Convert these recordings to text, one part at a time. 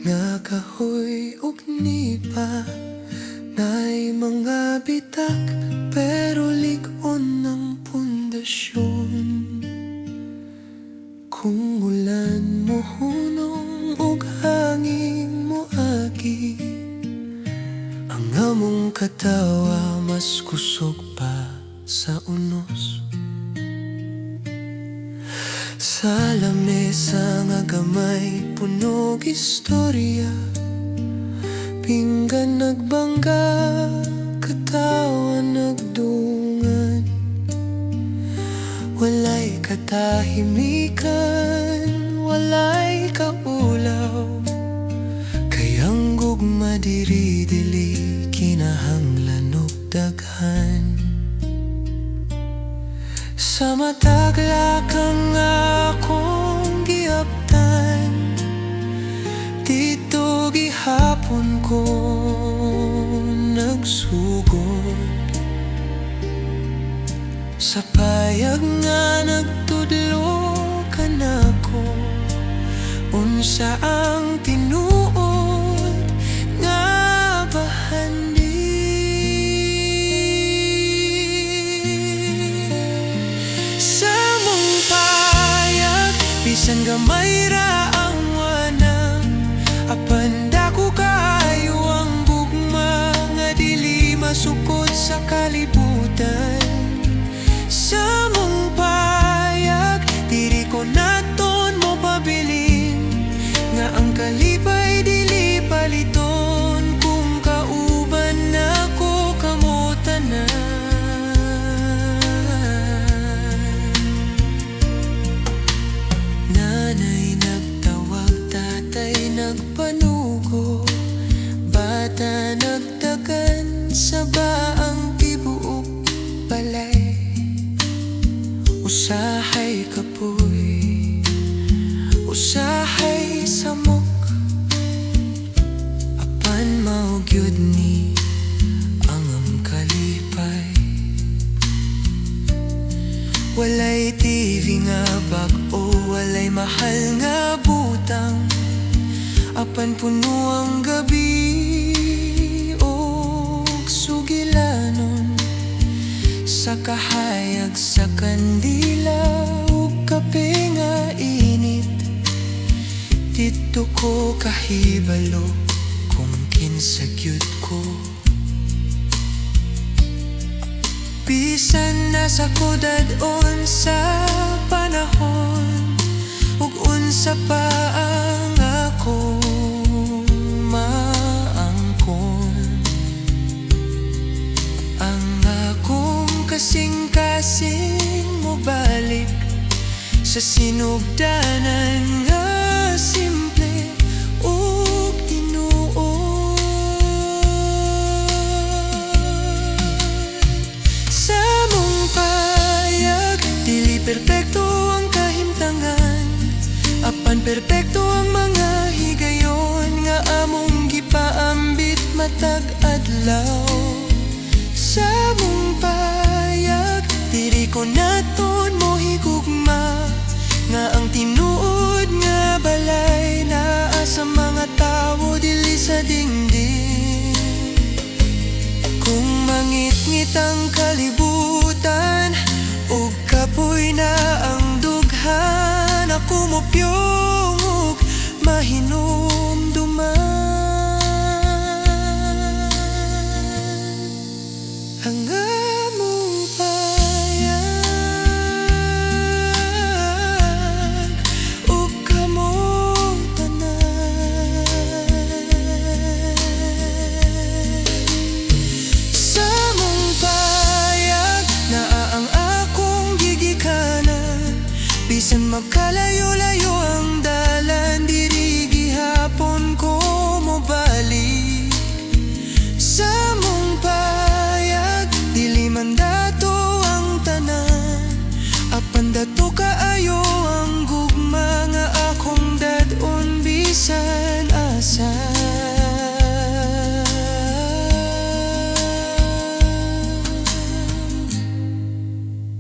nga kahoy ug nipa, nay mga bitak pero lig-on ang pundasyon. Kung ulan mo hunong ug hangin mo agi, ang among katawa mas kusog pa sa unos. Sa lamesa nga gamay punog istorya, pinggan nagbangga, katawa nagdungan. Walay katahimikan, walay kaulaw, kayang gugma diri-dili kinahanglan ug daghan. Sa matag lakang akong giabtan, dito gihapon ko nagsugod. Sa payag nga nagtudlo ka nako, unsa ang tinuod nga bahandi. Sa mong payag, bisan gamay ra ang wanang, apan dako kaayo ang gugma nga dili masukod sa kalibutan. Sa mong payag, diri ko naton mo pabilin, nga ang kalipay dili paliton, kung kauban nako kamo tanan. Nanay nagtawag, tatay nagpanugo, bata nagdagan sa baang tibuok balay. Usahay kapoy, usahay samok, apan mao gyud ni ang kalipay. Walay TV nga bag-o, walay mahal nga butang, apan puno ang gabi og sugilanon. Sa kahayag sa kandila ug kape nga init, dito ko kahibalo kung kinsa gyud ko. Bisan nasa kodadon sa panahon, ug unsa pa ang akong maangkon, ang akong kasing-kasing mo balik sa sinugdanan nga simple ug tinuod. Sa mong payag, dili perpekto ang kahimtangan, apan perpekto ang mga higayon nga among gipaambit matag adlaw. Sa mong payag, diri ko naton mo higugma, nga ang tinuod nga balay naa sa mga tawo dili sa dingding. Kung mangit-ngit ang kalibutan, ug kapoy na ang dughan, ako mo piyong ug mahinumduman. Ang among payag ug kamo tanan. Sa mong payag, naa ang akong gigikanan, bisan magkalayo-layo ang dalan, diri gihapon ko mo balik. Sa mong payag, dili man dato ang tanan, apan dato kaayo ang gugma nga akong dadon bisan asa.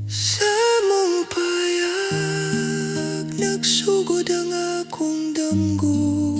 Sa mong payag, nagsugod ang akong damgo.